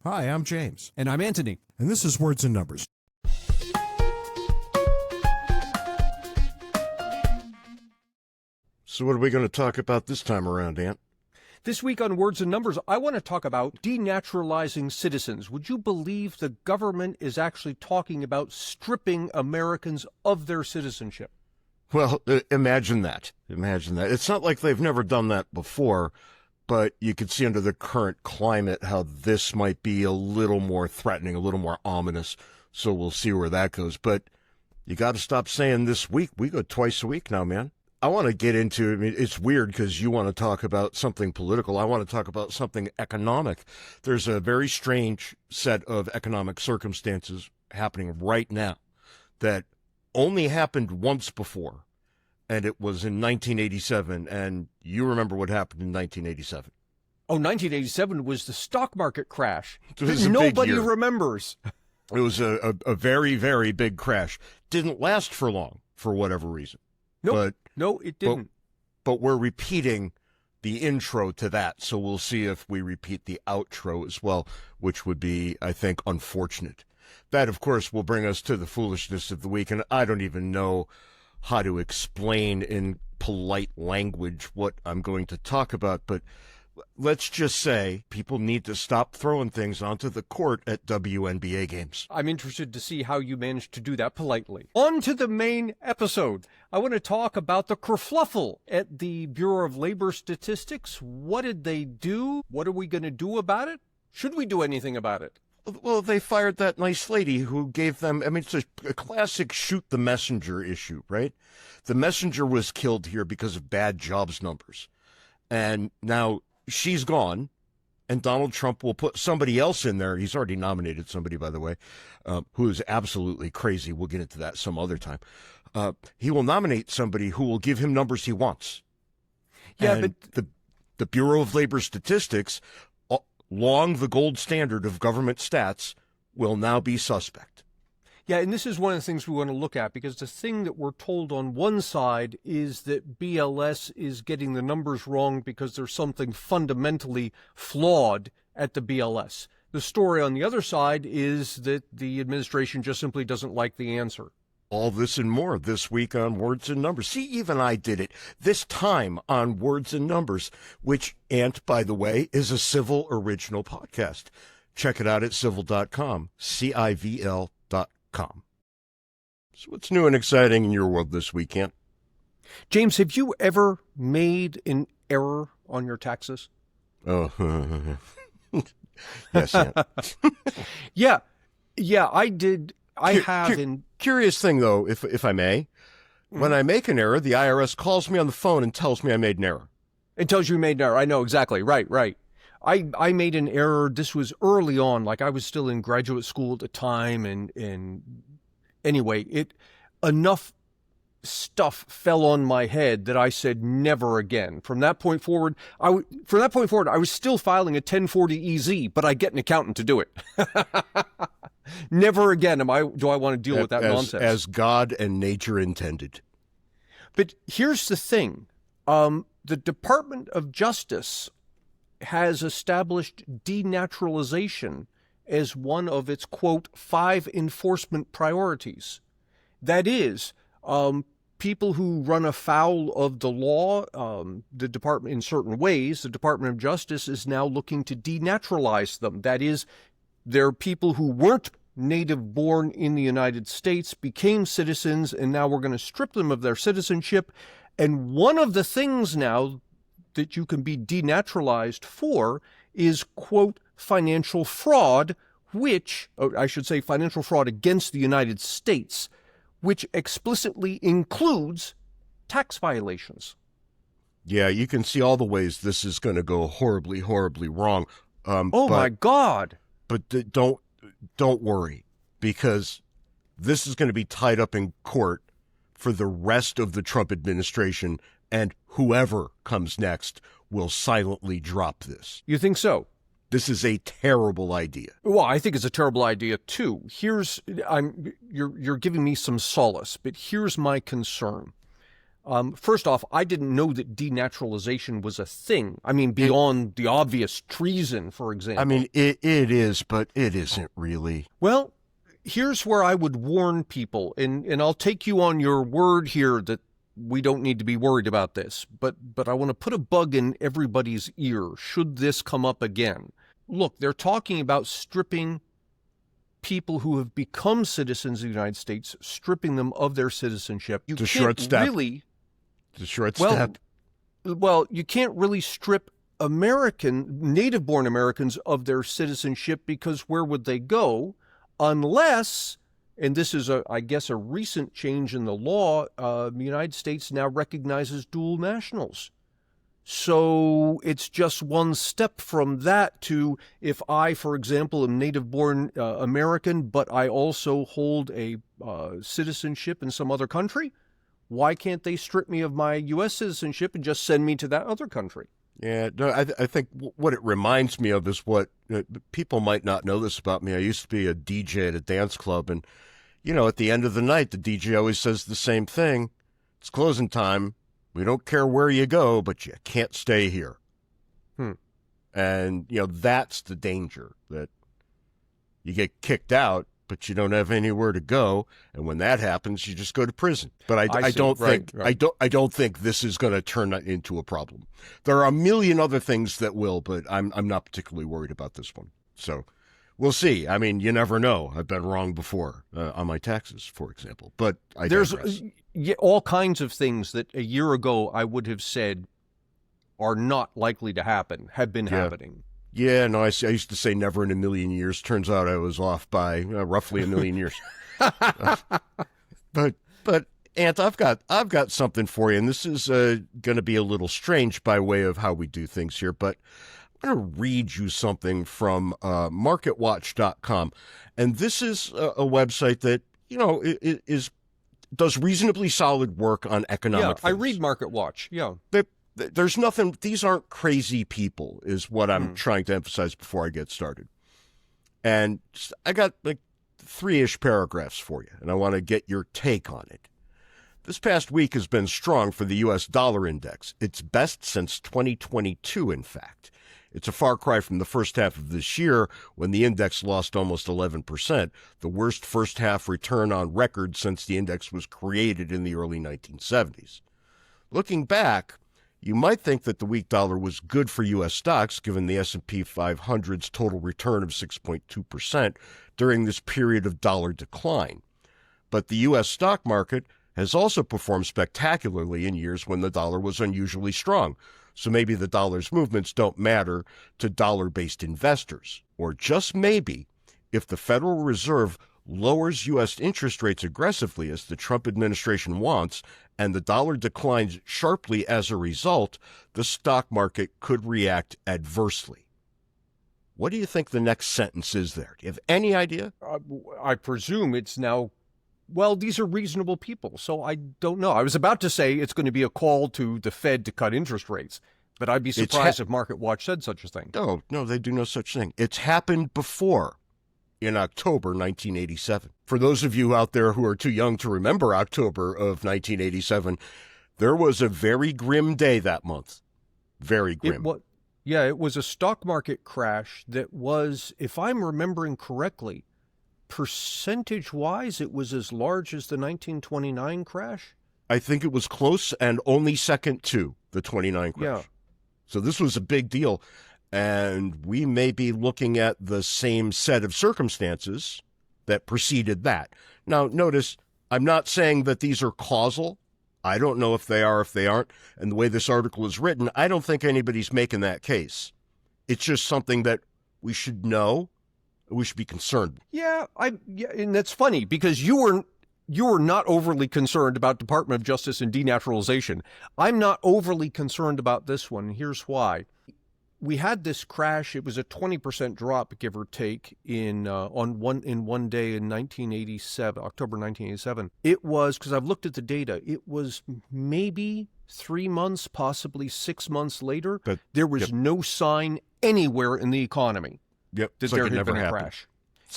Hi, I'm James. And I'm Antony. And this is Words and Numbers. So what are we going to talk about this time around, Ant? This week on Words and Numbers, I want to talk about denaturalizing citizens. Would you believe the government is actually talking about stripping Americans of their citizenship? Well, imagine that. Imagine that. It's not like they've never done that before, but you could see under the current climate how this might be a little more threatening, a little more ominous. So we'll see where that goes. But you got to stop saying this week. We go twice a week now, man. I want to get into, it's weird because you want to talk about something political. I want to talk about something economic. There's a very strange set of economic circumstances happening right now that only happened once before, and it was in 1987, and you remember what happened in 1987. Oh, 1987 was the stock market crash. It was a Nobody big year. Remembers. It was a very, very big crash. Didn't last for long, for whatever reason. Nope. No, it didn't. But we're repeating the intro to that, so we'll see if we repeat the outro as well, which would be, I think, unfortunate. That, of course, will bring us to the foolishness of the week, and I don't even know how to explain in polite language what I'm going to talk about, but let's just say people need to stop throwing things onto the court at WNBA games. I'm interested to see how you managed to do that politely. On to the main episode. I want to talk about the kerfluffle at the Bureau of Labor Statistics. What did they do? What are we going to do about it? Should we do anything about it? Well, they fired that nice lady who gave them, it's a classic shoot the messenger issue, right? The messenger was killed here because of bad jobs numbers. And now she's gone, and Donald Trump will put somebody else in there. He's already nominated somebody, by the way, who is absolutely crazy. We'll get into that some other time. He will nominate somebody who will give him numbers he wants. Yeah, and but the Bureau of Labor Statistics, long the gold standard of government stats, will now be suspect. Yeah, and this is one of the things we want to look at, because the thing that we're told on one side is that BLS is getting the numbers wrong because there's something fundamentally flawed at the BLS. The story on the other side is that the administration just simply doesn't like the answer. All this and more this week on Words and Numbers. See, even I did it this time on Words and Numbers, which, Ant, by the way, is a CiVL original podcast. Check it out at CiVL.com, CiVL.com. So what's new and exciting in your world this week, Ant? James, have you ever made an error on your taxes? Oh, yes, Ant. Yeah, I did. Curious thing, though, if I may. When I make an error, the IRS calls me on the phone and tells me I made an error. It tells you made an error. I know, exactly. Right. I made an error. This was early on, like I was still in graduate school at the time. And anyway, enough stuff fell on my head that I said never again. From that point forward, I was still filing a 1040 EZ, but I get an accountant to do it. Never again do I want to deal with that nonsense. As God and nature intended. But here's the thing. The Department of Justice has established denaturalization as one of its, quote, 5 enforcement priorities. That is, people who run afoul of the law, the department, in certain ways, the Department of Justice is now looking to denaturalize them. That is, they're people who weren't native born in the United States, became citizens, and now we're going to strip them of their citizenship. And one of the things now that you can be denaturalized for is, quote, financial fraud, financial fraud against the United States, which explicitly includes tax violations. Yeah, you can see all the ways this is going to go horribly, horribly wrong. My God. But don't worry, because this is going to be tied up in court for the rest of the Trump administration, and whoever comes next will silently drop this. You think so? This is a terrible idea. Well, I think it's a terrible idea too. You're giving me some solace, but here's my concern. First off, I didn't know that denaturalization was a thing. I mean, beyond the obvious treason, for example. I mean, it is, but it isn't really. Well, here's where I would warn people, and I'll take you on your word here that we don't need to be worried about this, but I want to put a bug in everybody's ear should this come up again. Look, they're talking about stripping people who have become citizens of the United States, stripping them of their citizenship. You It's a can't short step. really... It's a short Well, step. Well, you can't really strip native-born Americans of their citizenship, because where would they go unless, and this is, I guess, a recent change in the law, the United States now recognizes dual nationals. So it's just one step from that to, if I, for example, am native-born American, but I also hold a citizenship in some other country, why can't they strip me of my U.S. citizenship and just send me to that other country? Yeah, no, I think what it reminds me of is what people might not know this about me. I used to be a DJ at a dance club, and, at the end of the night, the DJ always says the same thing. It's closing time. We don't care where you go, but you can't stay here. And, that's the danger, that you get kicked out, but you don't have anywhere to go, and when that happens, you just go to prison. But I don't think I don't think this is going to turn into a problem. There are a million other things that will, but I'm not particularly worried about this one. So we'll see. I mean, you never know. I've been wrong before on my taxes, for example. But there's digress. All kinds of things that a year ago I would have said are not likely to happen have been happening. Yeah, no, I used to say never in a million years. Turns out I was off by roughly a million years. But Ant, I've got something for you, and this is going to be a little strange by way of how we do things here, but I'm going to read you something from MarketWatch.com, and this is a website that does reasonably solid work on economic things. I read Market Watch. Yeah. There's nothing, these aren't crazy people, is what I'm trying to emphasize before I get started. And I got like 3-ish paragraphs for you, and I want to get your take on it. This past week has been strong for the U.S. dollar index. Its best since 2022, in fact. It's a far cry from the first half of this year, when the index lost almost 11%, the worst first half return on record since the index was created in the early 1970s. Looking back, you might think that the weak dollar was good for U.S. stocks, given the S&P 500's total return of 6.2% during this period of dollar decline. But the U.S. stock market has also performed spectacularly in years when the dollar was unusually strong, so maybe the dollar's movements don't matter to dollar-based investors. Or just maybe, if the Federal Reserve lowers U.S. interest rates aggressively, as the Trump administration wants, and the dollar declines sharply as a result, the stock market could react adversely. What do you think the next sentence is there? Do you have any idea? I presume it's now, well, these are reasonable people, so I don't know. I was about to say it's going to be a call to the Fed to cut interest rates, but I'd be surprised if Market Watch said such a thing. No, they do no such thing. It's happened before. In October 1987. For those of you out there who are too young to remember October of 1987, there was a very grim day that month. Very grim. It was a stock market crash that was, if I'm remembering correctly, percentage-wise, it was as large as the 1929 crash? I think it was close, and only second to the 29 crash. Yeah. So this was a big deal. And we may be looking at the same set of circumstances that preceded that. Now, notice, I'm not saying that these are causal. I don't know if they are, if they aren't. And the way this article is written, I don't think anybody's making that case. It's just something that we should know, we should be concerned. Yeah, and that's funny, because you were not overly concerned about Department of Justice and denaturalization. I'm not overly concerned about this one. Here's why. We had this crash. It was a 20% drop, give or take, in one day in 1987, October 1987. It was, because I've looked at the data, it was maybe 3 months, possibly 6 months later. But there was no sign anywhere in the economy that there had been a crash.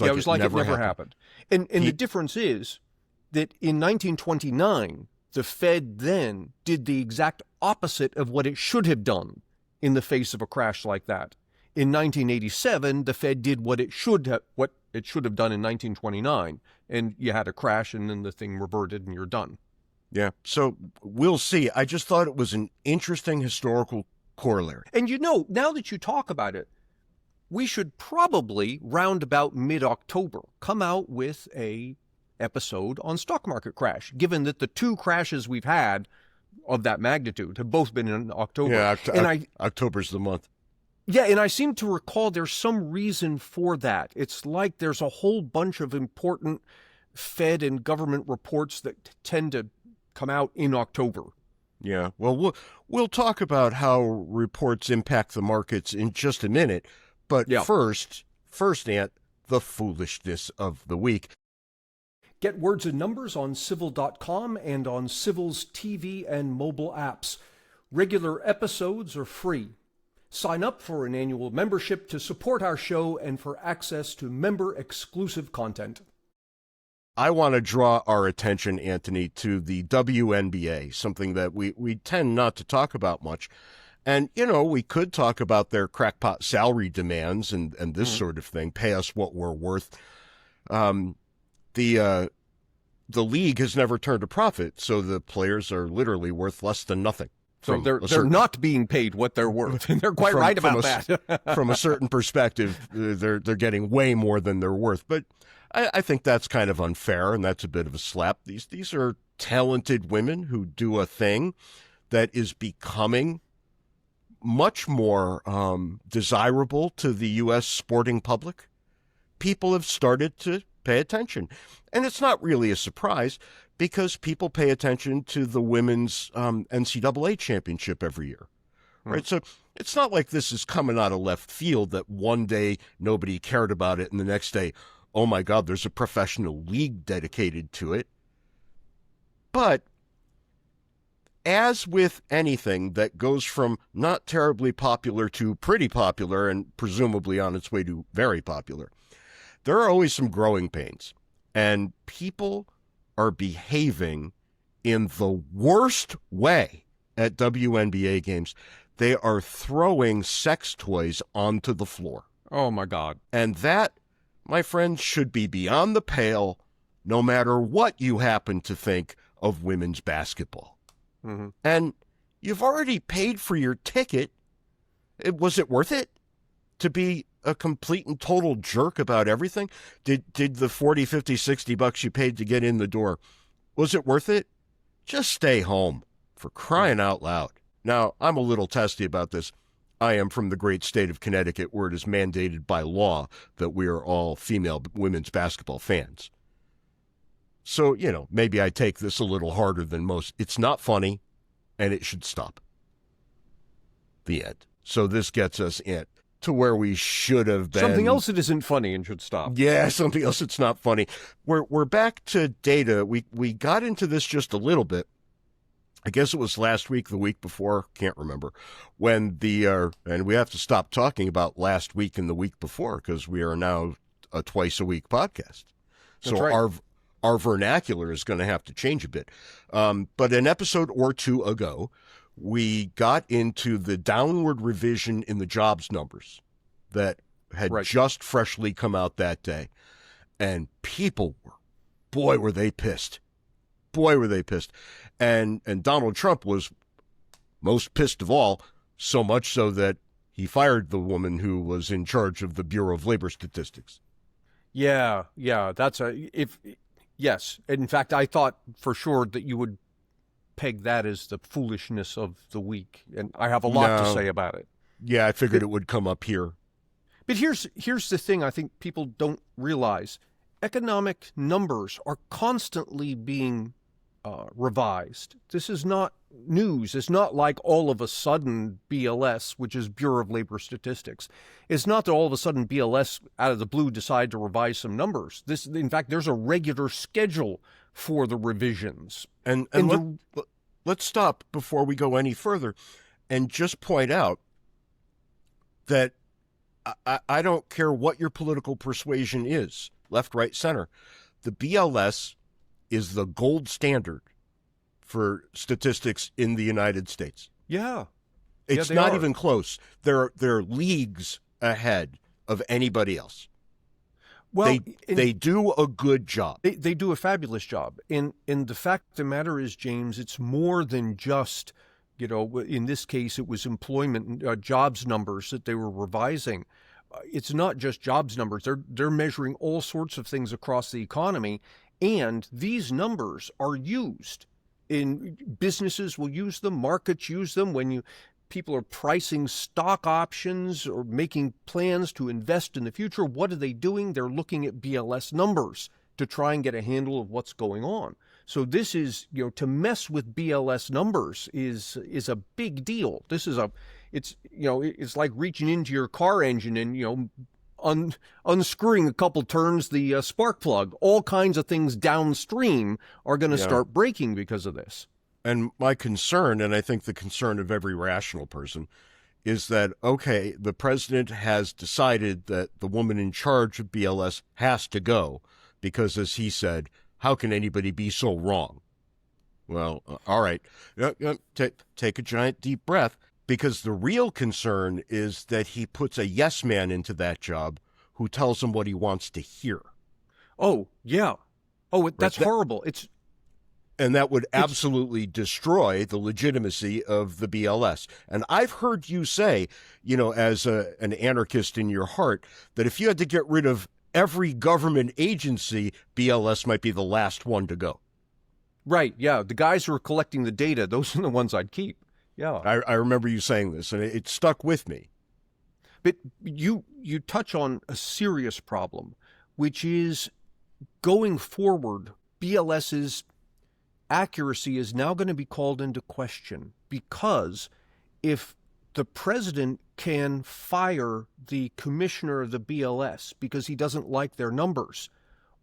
It was like it never happened. And the difference is that in 1929, The Fed then did the exact opposite of what it should have done in the face of a crash like that. In 1987, the Fed did what it should have done in 1929, and you had a crash, and then the thing reverted, and you're done. Yeah, so we'll see. I just thought it was an interesting historical corollary. And now that you talk about it, we should probably, round about mid-October, come out with a episode on stock market crash, given that the two crashes we've had of that magnitude have both been in October. Yeah, October's the month. Yeah, and I seem to recall there's some reason for that. It's like there's a whole bunch of important Fed and government reports that tend to come out in October. Yeah, well, we'll talk about how reports impact the markets in just a minute. But first, Ant, the foolishness of the week. Get words and numbers on CiVL.com and on CiVL's TV and mobile apps. Regular episodes are free. Sign up for an annual membership to support our show and for access to member-exclusive content. I want to draw our attention, Antony, to the WNBA, something that we tend not to talk about much. And, we could talk about their crackpot salary demands and this sort of thing, pay us what we're worth. The league has never turned a profit, so the players are literally worth less than nothing. So they're not being paid what they're worth, and they're quite right about that. From a certain perspective, they're getting way more than they're worth. But I think that's kind of unfair, and that's a bit of a slap. These are talented women who do a thing that is becoming much more desirable to the U.S. sporting public. People have started to pay attention. And it's not really a surprise because people pay attention to the women's NCAA championship every year. Right? So it's not like this is coming out of left field that one day nobody cared about it and the next day, oh my God, there's a professional league dedicated to it. But as with anything that goes from not terribly popular to pretty popular and presumably on its way to very popular, there are always some growing pains. And people are behaving in the worst way at WNBA games. They are throwing sex toys onto the floor. Oh, my God. And that, my friends, should be beyond the pale, no matter what you happen to think of women's basketball. Mm-hmm. And you've already paid for your ticket. Was it worth it to be a complete and total jerk about everything? Did the $40, $50, $60 you paid to get in the door, was it worth it? Just stay home, for crying out loud. Now, I'm a little testy about this. I am from the great state of Connecticut, where it is mandated by law that we are all female women's basketball fans. So, maybe I take this a little harder than most. It's not funny, and it should stop. The end. So this gets us to where we should have been. Something else that isn't funny and should stop. Yeah, something else that's not funny. We're back to data. We got into this just a little bit. I guess it was last week, the week before, can't remember, when and we have to stop talking about last week and the week before because we are now a twice-a-week podcast. That's so right. Our vernacular is going to have to change a bit. But an episode or two ago, we got into the downward revision in the jobs numbers that had just freshly come out that day. And people were they pissed. Boy, were they pissed. And Donald Trump was most pissed of all, so much so that he fired the woman who was in charge of the Bureau of Labor Statistics. Yeah, yes. In fact, I thought for sure that you would peg that as the foolishness of the week, and I have a lot to say about it. Yeah, I figured it would come up here. But here's the thing I think people don't realize. Economic numbers are constantly being revised. This is not news. It's not like all of a sudden BLS, which is Bureau of Labor Statistics. It's not that all of a sudden BLS out of the blue decide to revise some numbers. In fact, there's a regular schedule for the revisions. And let's stop before we go any further and just point out that I don't care what your political persuasion is, left, right, center. The BLS is the gold standard for statistics in the United States. Yeah. It's they not are. even close. They're leagues ahead of anybody else. Well, they do a good job. They do a fabulous job. And the fact of the matter is, James, it's more than just, in this case, it was employment jobs numbers that they were revising. It's not just jobs numbers. They're measuring all sorts of things across the economy. And these numbers are used in businesses will use them, markets use them when people are pricing stock options or making plans to invest in the future. What are they doing? They're looking at BLS numbers to try and get a handle of what's going on. So this is, to mess with BLS numbers is a big deal. It's like reaching into your car engine and, unscrewing a couple turns the spark plug. All kinds of things downstream are going to start breaking because of this. And my concern, and I think the concern of every rational person, is that, okay, the president has decided that the woman in charge of BLS has to go because, as he said, how can anybody be so wrong? Well, all right, take a giant deep breath, because the real concern is that he puts a yes man into that job who tells him what he wants to hear. Oh, yeah. Oh, that's horrible. And that would absolutely destroy the legitimacy of the BLS. And I've heard you say, as an anarchist in your heart, that if you had to get rid of every government agency, BLS might be the last one to go. Right, yeah. The guys who are collecting the data, those are the ones I'd keep. Yeah. I remember you saying this, and it stuck with me. But you touch on a serious problem, which is going forward, BLS's accuracy is now going to be called into question, because if the president can fire the commissioner of the BLS because he doesn't like their numbers,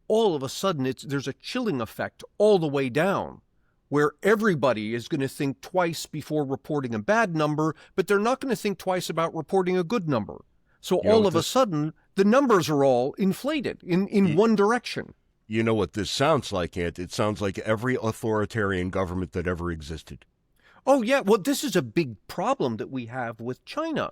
all of a sudden there's a chilling effect all the way down, where everybody is going to think twice before reporting a bad number, but they're not going to think twice about reporting a good number. So all of a sudden, the numbers are all inflated in one direction. You know what this sounds like, Ant? It sounds like every authoritarian government that ever existed. Oh, yeah. Well, this is a big problem that we have with China.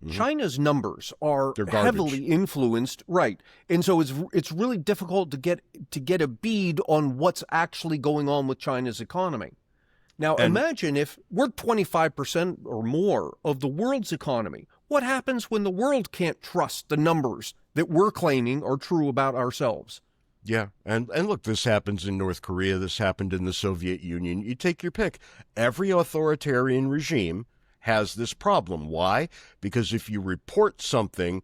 Mm-hmm. China's numbers are heavily influenced, right? And so it's really difficult to get a bead on what's actually going on with China's economy. Now, imagine if we're 25% or more of the world's economy. What happens when the world can't trust the numbers that we're claiming are true about ourselves? Yeah, and look, this happens in North Korea. This happened in the Soviet Union. You take your pick. Every authoritarian regime has this problem. Why? Because if you report something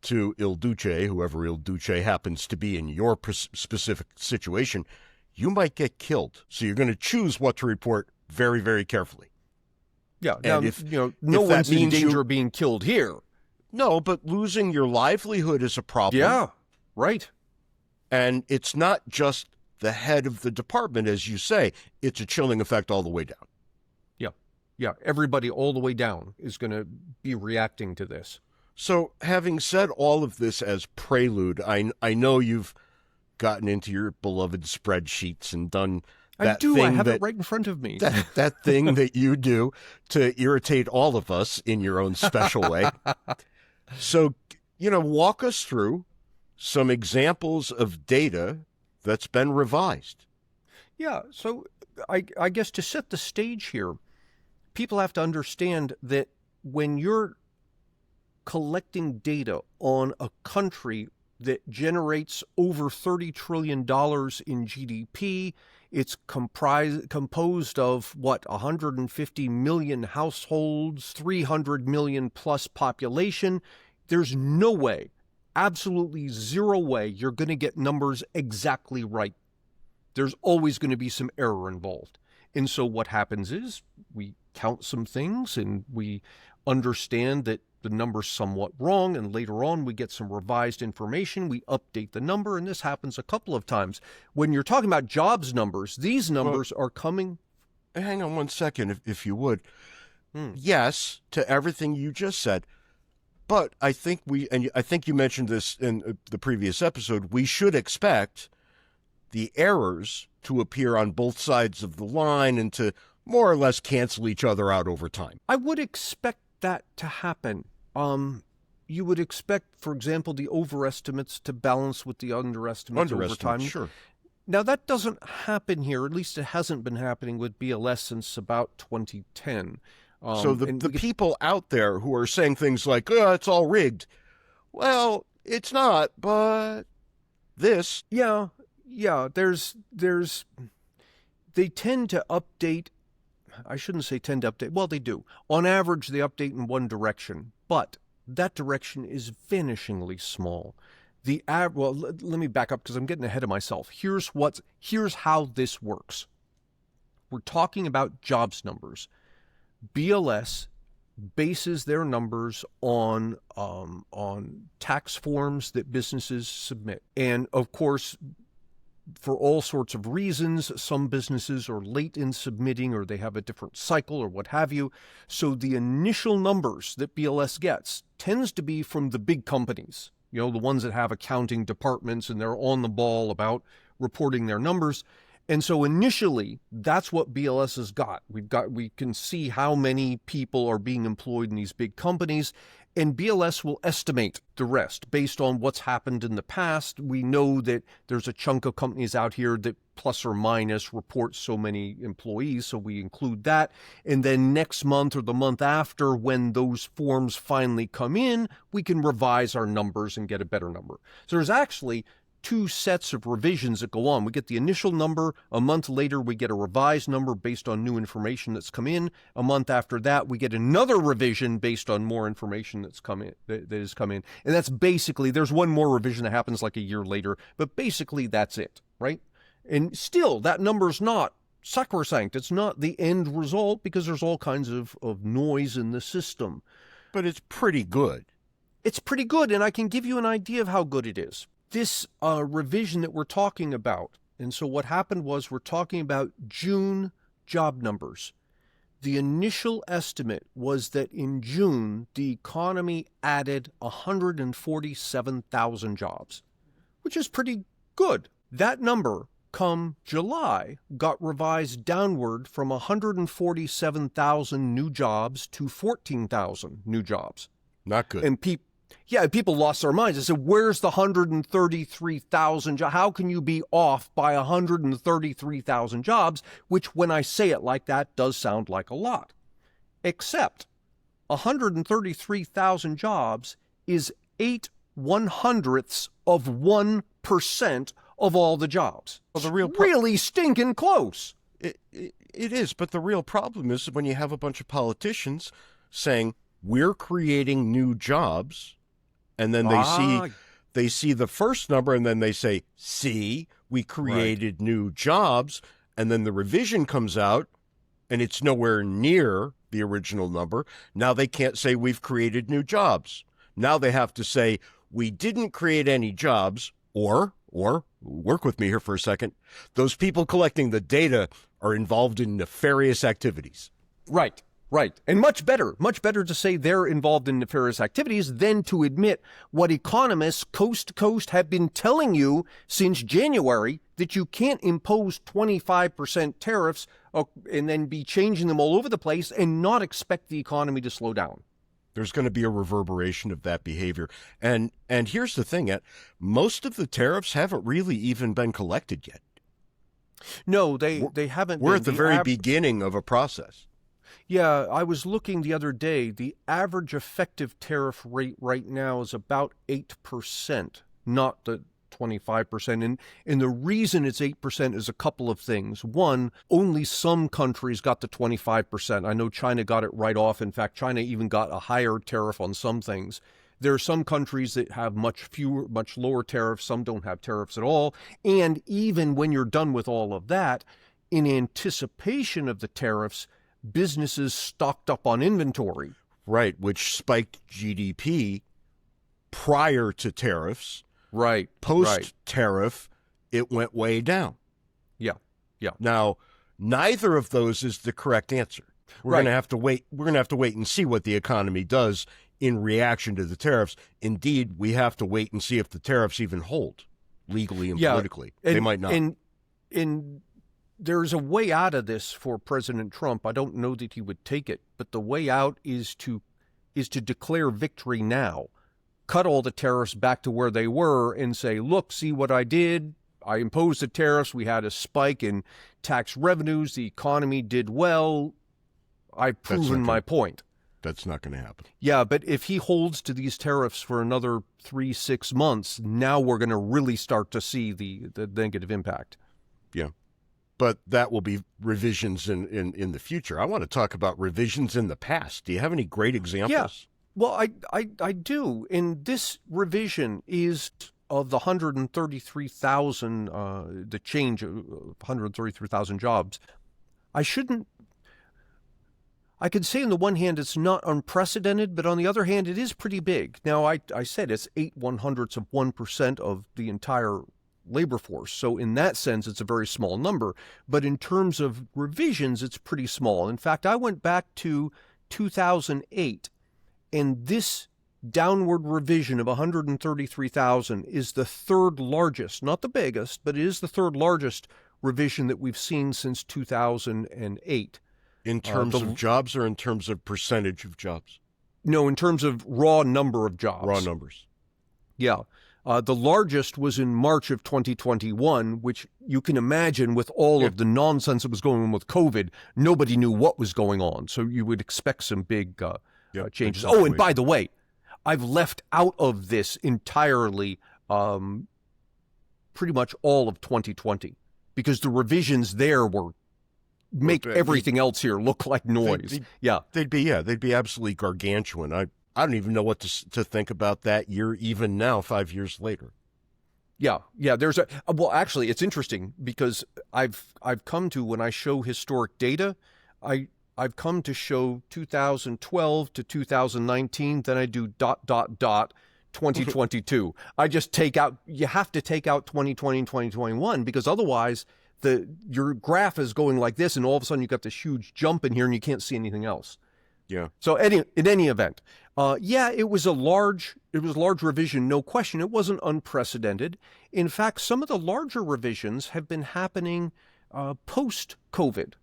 to Il Duce, whoever Il Duce happens to be in your specific situation, you might get killed. So you're going to choose what to report very, very carefully. Yeah, now, no one's in danger of being killed here. No, but losing your livelihood is a problem. Yeah, right. And it's not just the head of the department, as you say. It's a chilling effect all the way down. Yeah, everybody all the way down is going to be reacting to this. So having said all of this as prelude, I know you've gotten into your beloved spreadsheets and done that thing. I have it right in front of me. That thing that you do to irritate all of us in your own special way. So, walk us through some examples of data that's been revised. Yeah, so I guess to set the stage here, people have to understand that when you're collecting data on a country that generates over $30 trillion in GDP, it's composed of, 150 million households, 300 million plus population, there's no way, absolutely zero way, you're going to get numbers exactly right. There's always going to be some error involved. And so what happens is we count some things and we understand that the number's somewhat wrong, and later on we get some revised information, we update the number, and this happens a couple of times. When you're talking about jobs numbers, these numbers are coming... Hang on one second, if you would. Yes, to everything you just said, but I think I think you mentioned this in the previous episode, we should expect the errors to appear on both sides of the line and to more or less cancel each other out over time. I would expect that to happen. You would expect, for example, the overestimates to balance with the underestimates over time. Sure. Now, that doesn't happen here. At least it hasn't been happening with BLS since about 2010. So the people out there who are saying things like, oh, it's all rigged. Well, it's not, but this. Yeah. They tend to update. I shouldn't say tend to update. Well, they do. On average, they update in one direction, but that direction is vanishingly small. Well, let me back up because I'm getting ahead of myself. Here's how this works. We're talking about jobs numbers. BLS bases their numbers on tax forms that businesses submit. And of course, for all sorts of reasons, some businesses are late in submitting or they have a different cycle or what have you. So the initial numbers that BLS gets tends to be from the big companies, the ones that have accounting departments and they're on the ball about reporting their numbers. And so initially, that's what BLS has got. We can see how many people are being employed in these big companies, and BLS will estimate the rest based on what's happened in the past. We know that there's a chunk of companies out here that plus or minus report so many employees, so we include that. And then next month or the month after, when those forms finally come in, we can revise our numbers and get a better number. So there's actually two sets of revisions that go on. We get the initial number. A month later, we get a revised number based on new information that's come in. A month after that, we get another revision based on more information that has come in. And that's basically, there's one more revision that happens like a year later, but basically that's it, right? And still, that number's not sacrosanct. It's not the end result because there's all kinds of noise in the system. But it's pretty good. It's pretty good, and I can give you an idea of how good it is. This revision that we're talking about, and so what happened was we're talking about June job numbers. The initial estimate was that in June, the economy added 147,000 jobs, which is pretty good. That number, come July, got revised downward from 147,000 new jobs to 14,000 new jobs. Not good. And people lost their minds. They said, where's the 133,000 jobs? How can you be off by 133,000 jobs? Which, when I say it like that, does sound like a lot. Except 133,000 jobs is 0.08 of 1% of all the jobs. Well, the real really stinking close. It is, but the real problem is when you have a bunch of politicians saying, we're creating new jobs, and then they see the first number, and then they say, see, we created new jobs, and then the revision comes out, and it's nowhere near the original number. Now they can't say we've created new jobs. Now they have to say we didn't create any jobs, or work with me here for a second, those people collecting the data are involved in nefarious activities. Right. And much better to say they're involved in nefarious activities than to admit what economists coast to coast have been telling you since January, that you can't impose 25% tariffs and then be changing them all over the place and not expect the economy to slow down. There's going to be a reverberation of that behavior. And here's the thing, most of the tariffs haven't really even been collected yet. No, they haven't. We're at the very beginning of a process. Yeah, I was looking the other day. The average effective tariff rate right now is about 8%, not the 25%. And the reason it's 8% is a couple of things. One, only some countries got the 25%. I know China got it right off. In fact, China even got a higher tariff on some things. There are some countries that have much lower tariffs. Some don't have tariffs at all. And even when you're done with all of that, in anticipation of the tariffs, businesses stocked up on inventory. Right, which spiked GDP prior to tariffs. Right. Post-tariff, it went way down. Yeah. Now, neither of those is the correct answer. We're going to have to wait. We're going to have to wait and see what the economy does in reaction to the tariffs. Indeed, we have to wait and see if the tariffs even hold. legally and Yeah, politically. They might not. And there's a way out of this for President Trump. I don't know that he would take it, but the way out is to declare victory now. Cut all the tariffs back to where they were and say, look, see what I did? I imposed the tariffs. We had a spike in tax revenues. The economy did well. I've proven my point. That's not going to happen. Yeah, but if he holds to these tariffs for another 3-6 months, now we're going to really start to see the negative impact. Yeah. But that will be revisions in the future. I want to talk about revisions in the past. Do you have any great examples? Yeah. Well, I do. And this revision is of the 133,000, the change of 133,000 jobs. I could say on the one hand it's not unprecedented, but on the other hand it is pretty big. Now, I said it's 0.08% of the entire labor force. So in that sense, it's a very small number. But in terms of revisions, it's pretty small. In fact, I went back to 2008, and this downward revision of 133,000 is the third largest, not the biggest, but it is the third largest revision that we've seen since 2008. In terms of jobs or in terms of percentage of jobs? No, in terms of raw number of jobs. Raw numbers. Yeah. The largest was in March of 2021, which you can imagine with all of the nonsense that was going on with COVID, nobody knew what was going on. So you would expect some big changes. Exactly. Oh, and by the way, I've left out of this entirely pretty much all of 2020 because the revisions there were make everything else here look like noise. They'd be absolutely gargantuan. I don't even know what to think about that year, even now, 5 years later. Yeah. Well, actually, it's interesting because I've come to, when I show historic data, I've come to show 2012 to 2019, then I do ... 2022. I just you have to take out 2020 and 2021 because otherwise your graph is going like this, and all of a sudden you got this huge jump in here and you can't see anything else. Yeah. So in any event, it was a large revision, no question. It wasn't unprecedented. In fact, some of the larger revisions have been happening post-COVID.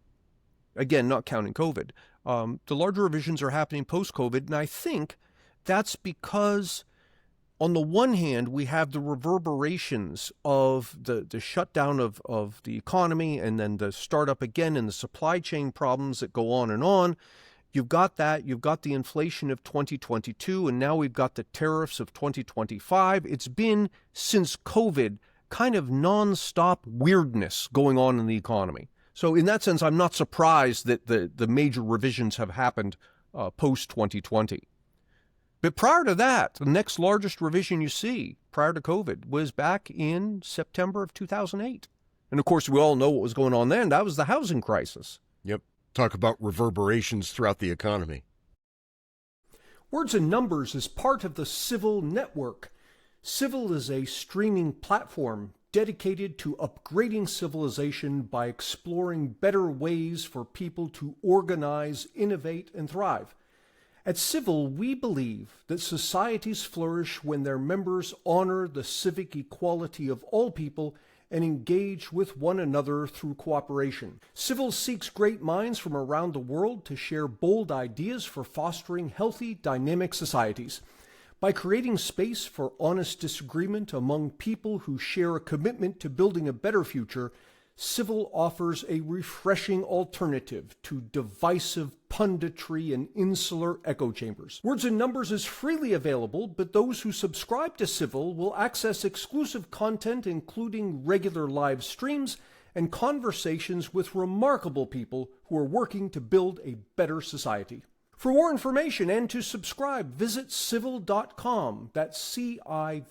Again, not counting COVID. The larger revisions are happening post-COVID, and I think that's because on the one hand, we have the reverberations of the shutdown of the economy and then the startup again and the supply chain problems that go on and on. You've got that. You've got the inflation of 2022, and now we've got the tariffs of 2025. It's been, since COVID, kind of nonstop weirdness going on in the economy. So in that sense, I'm not surprised that the major revisions have happened post-2020. But prior to that, the next largest revision you see prior to COVID was back in September of 2008. And of course, we all know what was going on then. That was the housing crisis. Yep. Talk about reverberations throughout the economy. Words and Numbers is part of the CiVL network. CiVL is a streaming platform dedicated to upgrading civilization by exploring better ways for people to organize, innovate, and thrive. At CiVL, we believe that societies flourish when their members honor the civic equality of all people and engage with one another through cooperation. CiVL seeks great minds from around the world to share bold ideas for fostering healthy, dynamic societies. By creating space for honest disagreement among people who share a commitment to building a better future, CiVL offers a refreshing alternative to divisive punditry and insular echo chambers. Words and Numbers is freely available, but those who subscribe to CiVL will access exclusive content, including regular live streams and conversations with remarkable people who are working to build a better society. For more information and to subscribe, visit civl.com. That's CIVL.com.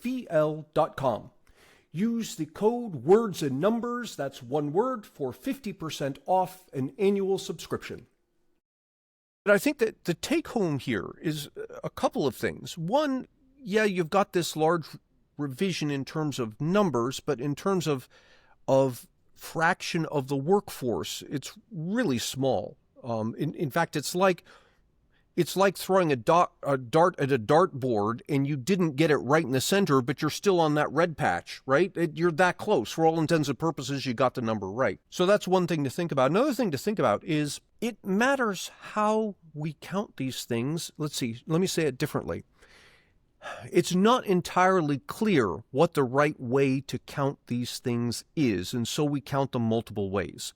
Use the code Words and Numbers, that's one word, for 50% off an annual subscription. But I think that the take-home here is a couple of things. One, you've got this large revision in terms of numbers, but in terms of fraction of the workforce, it's really small. In fact, it's like It's like throwing a dart at a dartboard and you didn't get it right in the center, but you're still on that red patch, right? You're that close. For all intents and purposes, you got the number right. So that's one thing to think about. Another thing to think about is it matters how we count these things. Let's see, let me say it differently. It's not entirely clear what the right way to count these things is, and so we count them multiple ways.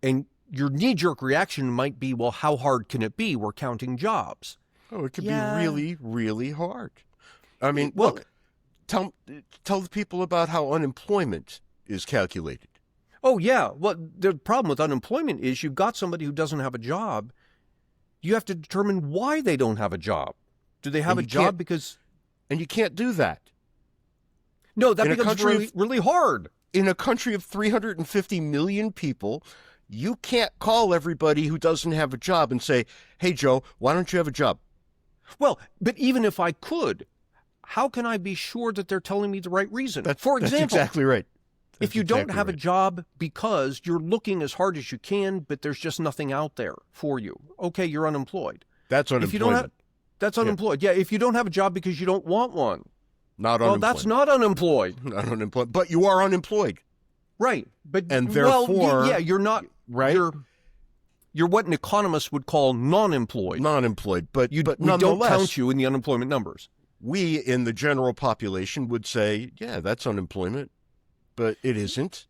And your knee-jerk reaction might be, well, how hard can it be? We're counting jobs. Oh, it could be really, really hard. I mean, well, look, tell the people about how unemployment is calculated. Oh, yeah. Well, the problem with unemployment is you've got somebody who doesn't have a job. You have to determine why they don't have a job. Do they have a job because... And you can't do that. No, that becomes really hard. In a country of 350 million people... You can't call everybody who doesn't have a job and say, hey, Joe, why don't you have a job? Well, but even if I could, how can I be sure that they're telling me the right reason? For example, that's exactly right. If you don't have a job because you're looking as hard as you can, but there's just nothing out there for you, okay, you're unemployed. That's unemployment. If you don't have, that's unemployed. Yeah, if you don't have a job because you don't want one. Not unemployed. Well, that's not unemployed. Not unemployed, but you are unemployed. Right. But and therefore, yeah, you're not right. You're what an economist would call non-employed. Non-employed, but we don't count you in the unemployment numbers. We in the general population would say, yeah, that's unemployment, but it isn't.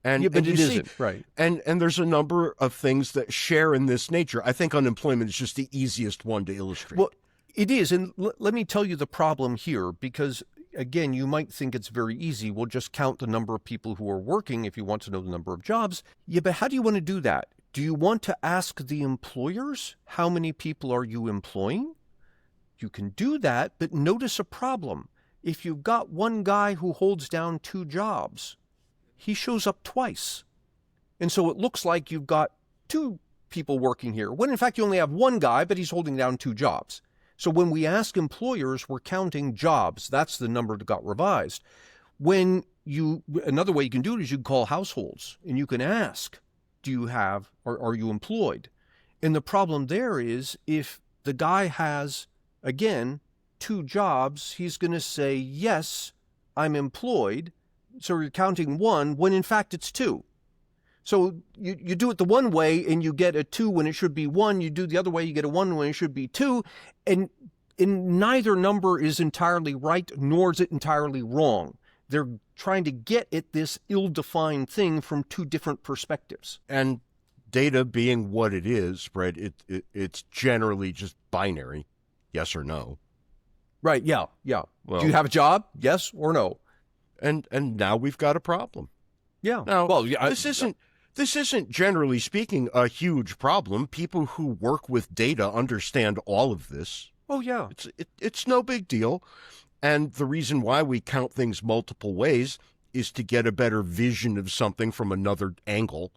And but it isn't, right? And there's a number of things that share in this nature. I think unemployment is just the easiest one to illustrate. Well, it is, and let me tell you the problem here, because again, you might think it's very easy. We'll just count the number of people who are working if you want to know the number of jobs. Yeah, but how do you want to do that? Do you want to ask the employers, how many people are you employing? You can do that, but notice a problem. If you've got one guy who holds down 2 jobs, he shows up twice. And so it looks like you've got 2 people working here, when in fact you only have one guy, but he's holding down 2 jobs. So when we ask employers, we're counting jobs. That's the number that got revised. Another way you can do it is you can call households and you can ask, do you have, or are you employed? And the problem there is if the guy has, again, 2 jobs, he's going to say, yes, I'm employed. So you're counting 1 when in fact it's 2. So you do it the one way and you get a 2 when it should be 1. You do the other way, you get a 1 when it should be 2. And neither number is entirely right, nor is it entirely wrong. They're trying to get at this ill-defined thing from 2 different perspectives. And data being what it is, right, it's generally just binary, yes or no. Right, yeah. Well, do you have a job? Yes or no? And now we've got a problem. Yeah. Now, well, yeah, this isn't generally speaking a huge problem. People who work with data understand all of this. Oh, yeah. It's no big deal. And the reason why we count things multiple ways is to get a better vision of something from another angle,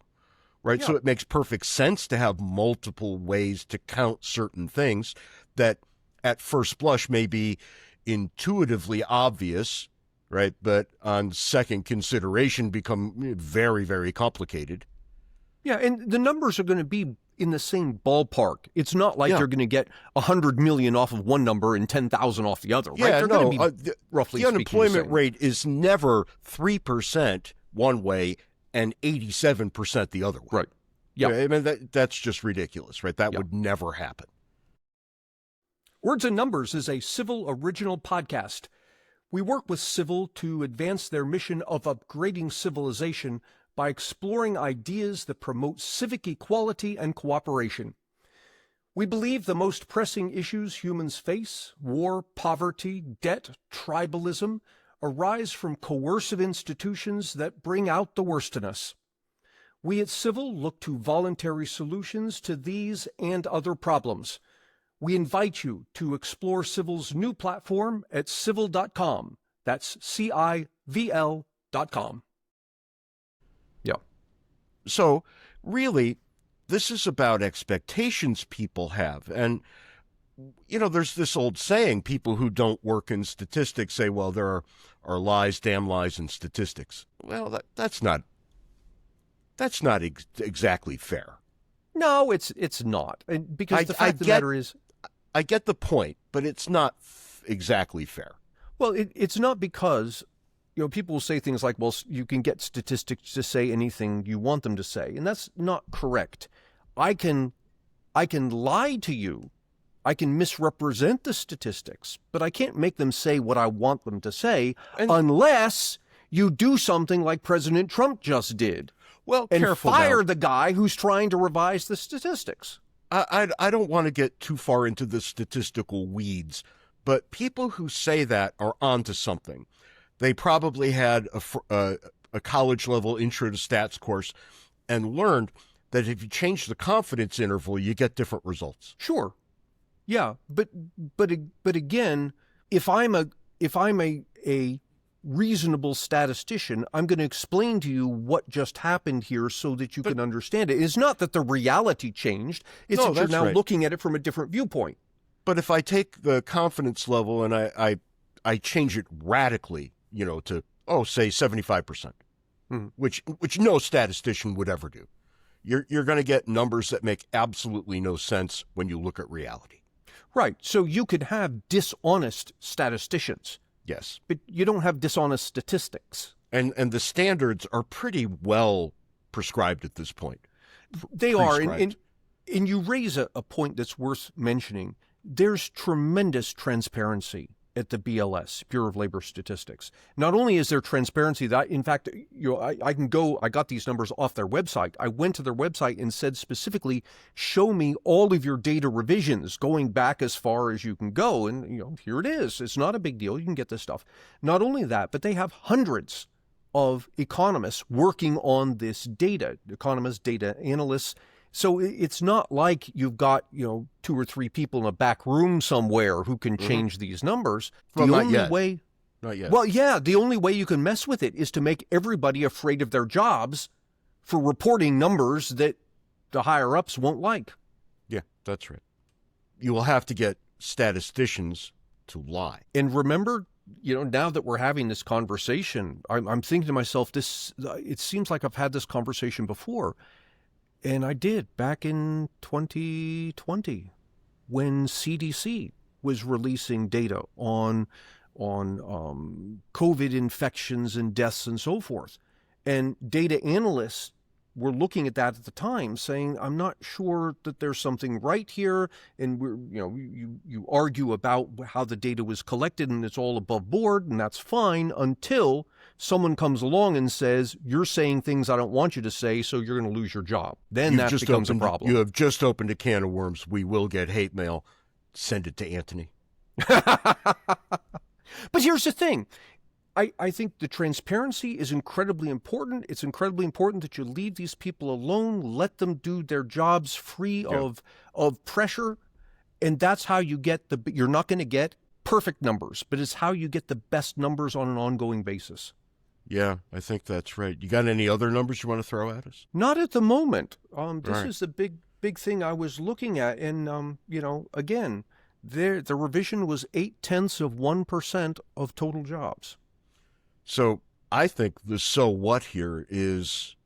right? Yeah. So it makes perfect sense to have multiple ways to count certain things that at first blush may be intuitively obvious, right? But on second consideration become very, very complicated. Yeah, and the numbers are going to be in the same ballpark. It's not like you're going to get 100 million off of one number and 10,000 off the other, right? Yeah, They're going to be roughly the speaking unemployment the rate is never 3% one way and 87% the other way. Right. Yeah. I mean, that's just ridiculous, right? That would never happen. Words and Numbers is a CiVL original podcast. We work with CiVL to advance their mission of upgrading civilization by exploring ideas that promote civic equality and cooperation. We believe the most pressing issues humans face, war, poverty, debt, tribalism, arise from coercive institutions that bring out the worst in us. We at CiVL look to voluntary solutions to these and other problems. We invite you to explore CiVL's new platform at civl.com. That's CiVL.com. Yeah. So really, this is about expectations people have. And, you know, there's this old saying, people who don't work in statistics say, well, there are lies, damn lies in statistics. Well, that's not exactly fair. No, it's not. And because the fact of the matter is, I get the point, but it's not exactly fair. Well, it's not because, people will say things like, well, you can get statistics to say anything you want them to say, and that's not correct. I can lie to you. I can misrepresent the statistics, but I can't make them say what I want them to say unless you do something like President Trump just did. Well, and careful fire now. the guy who's trying to revise the statistics. I don't want to get too far into the statistical weeds, but people who say that are onto something. They probably had a college-level intro to stats course and learned that if you change the confidence interval, you get different results. Sure. Yeah, but again, if I'm a reasonable statistician, I'm going to explain to you what just happened here so that you can understand it. It's not that the reality changed. It's that you're now looking at it from a different viewpoint. But if I take the confidence level and I change it radically, to, say 75%, which no statistician would ever do, you're going to get numbers that make absolutely no sense when you look at reality. Right. So you could have dishonest statisticians. Yes. But you don't have dishonest statistics. And the standards are pretty well prescribed at this point. They are. And you raise a point that's worth mentioning. There's tremendous transparency at the BLS, Bureau of Labor Statistics. Not only is there transparency, that in fact, I got these numbers off their website. I went to their website and said specifically, show me all of your data revisions going back as far as you can go. And, here it is. It's not a big deal. You can get this stuff. Not only that, but they have hundreds of economists working on this data, economists, data analysts. So it's not like you've got, 2 or 3 people in a back room somewhere who can change these numbers. Well, the not only yet. way, Not yet. well, yeah, the only way you can mess with it is to make everybody afraid of their jobs for reporting numbers that the higher ups won't like. Yeah, that's right. You will have to get statisticians to lie. And remember, now that we're having this conversation, I'm thinking to myself, it seems like I've had this conversation before. And I did back in 2020 when CDC was releasing data on COVID infections and deaths and so forth. And data analysts were looking at that at the time saying, I'm not sure that there's something right here. And you argue about how the data was collected and it's all above board, and that's fine until someone comes along and says, you're saying things I don't want you to say, so you're going to lose your job. Then that becomes a problem. You have just opened a can of worms. We will get hate mail. Send it to Antony. But here's the thing. I think the transparency is incredibly important. It's incredibly important that you leave these people alone, let them do their jobs free of pressure. And that's how you get you're not going to get perfect numbers, but it's how you get the best numbers on an ongoing basis. Yeah, I think that's right. You got any other numbers you want to throw at us? Not at the moment. This right. is the big thing I was looking at. And, again, the revision was 0.8% of total jobs. So I think the so what here is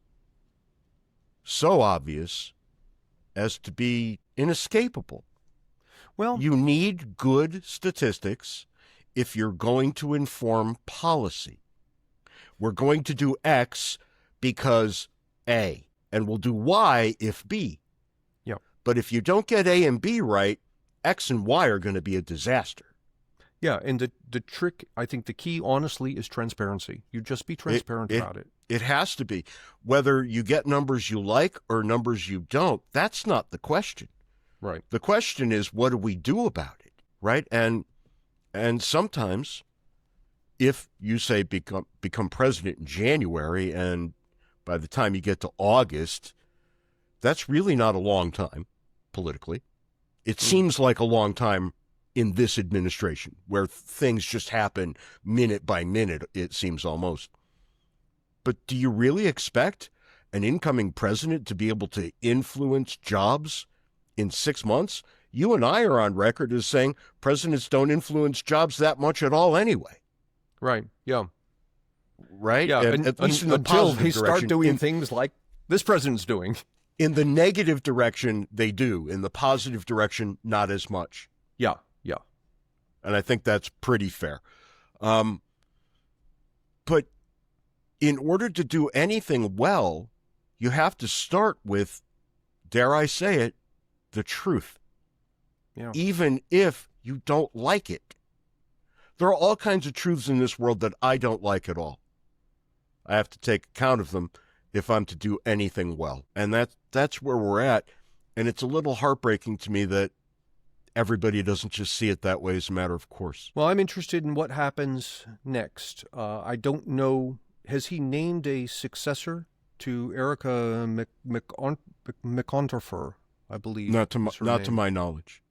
so obvious as to be inescapable. Well, you need good statistics if you're going to inform policy. We're going to do X because A, and we'll do Y if B. Yeah. But if you don't get A and B right, X and Y are going to be a disaster. Yeah, and the trick, I think the key, honestly, is transparency. You just be transparent about it. It has to be. Whether you get numbers you like or numbers you don't, that's not the question. Right. The question is, what do we do about it, right? And sometimes, if you say become president in January, and by the time you get to August, that's really not a long time politically. It seems like a long time in this administration, where things just happen minute by minute, it seems almost. But do you really expect an incoming president to be able to influence jobs in 6 months? You and I are on record as saying presidents don't influence jobs that much at all anyway. Right, yeah. Right? Yeah, and at least in the until positive they start direction. doing things like this president's doing. In the negative direction, they do. In the positive direction, not as much. Yeah, yeah. And I think that's pretty fair. But in order to do anything well, you have to start with, dare I say it, the truth. Yeah. Even if you don't like it. There are all kinds of truths in this world that I don't like at all. I have to take account of them if I'm to do anything well. And that's where we're at. And it's a little heartbreaking to me that everybody doesn't just see it that way as a matter of course. Well, I'm interested in what happens next. I don't know. Has he named a successor to Erica McOnterfer, I believe? Not to my knowledge.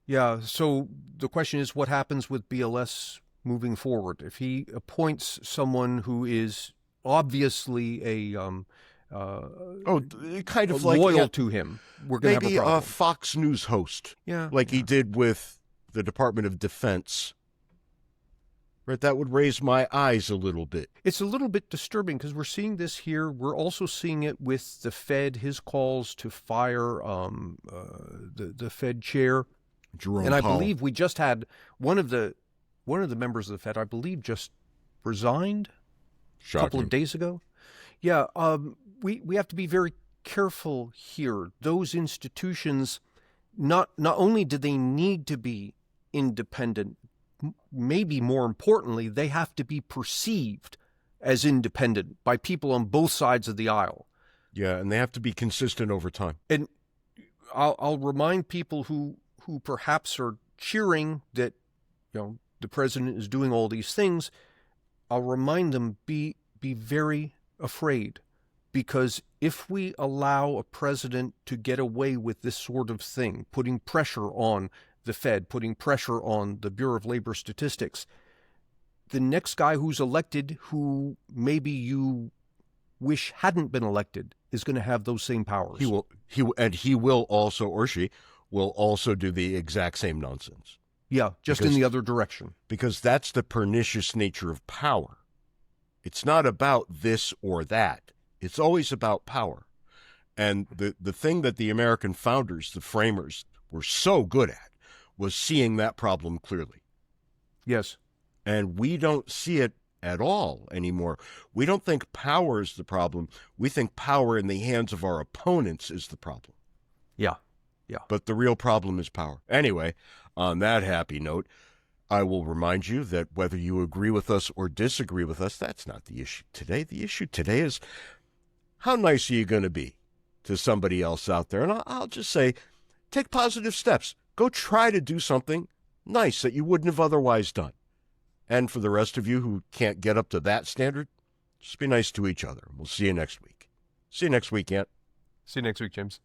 Yeah, so the question is what happens with BLS moving forward? If he appoints someone who is obviously kind of like loyal to him, we're going to have a problem. Maybe a Fox News host, he did with the Department of Defense. Right, that would raise my eyes a little bit. It's a little bit disturbing because we're seeing this here. We're also seeing it with the Fed, his calls to fire the Fed chair. Jerome and I Powell. believe we just had one of the members of the Fed, I believe, just resigned a couple of days ago. Yeah, we have to be very careful here. Those institutions, not only do they need to be independent, maybe more importantly, they have to be perceived as independent by people on both sides of the aisle. Yeah, and they have to be consistent over time. And I'll remind people who perhaps are cheering that, the president is doing all these things. I'll remind them, be very afraid, because if we allow a president to get away with this sort of thing, putting pressure on the Fed, putting pressure on the Bureau of Labor Statistics, the next guy who's elected, who maybe you wish hadn't been elected, is going to have those same powers. He will also, or she will also do the exact same nonsense. Yeah, just in the other direction. Because that's the pernicious nature of power. It's not about this or that. It's always about power. And the thing that the American founders, the framers, were so good at was seeing that problem clearly. Yes. And we don't see it at all anymore. We don't think power is the problem. We think power in the hands of our opponents is the problem. Yeah. Yeah. But the real problem is power. Anyway, on that happy note, I will remind you that whether you agree with us or disagree with us, that's not the issue today. The issue today is how nice are you going to be to somebody else out there? And I'll just say, take positive steps. Go try to do something nice that you wouldn't have otherwise done. And for the rest of you who can't get up to that standard, just be nice to each other. We'll see you next week. See you next week, Ant. See you next week, James.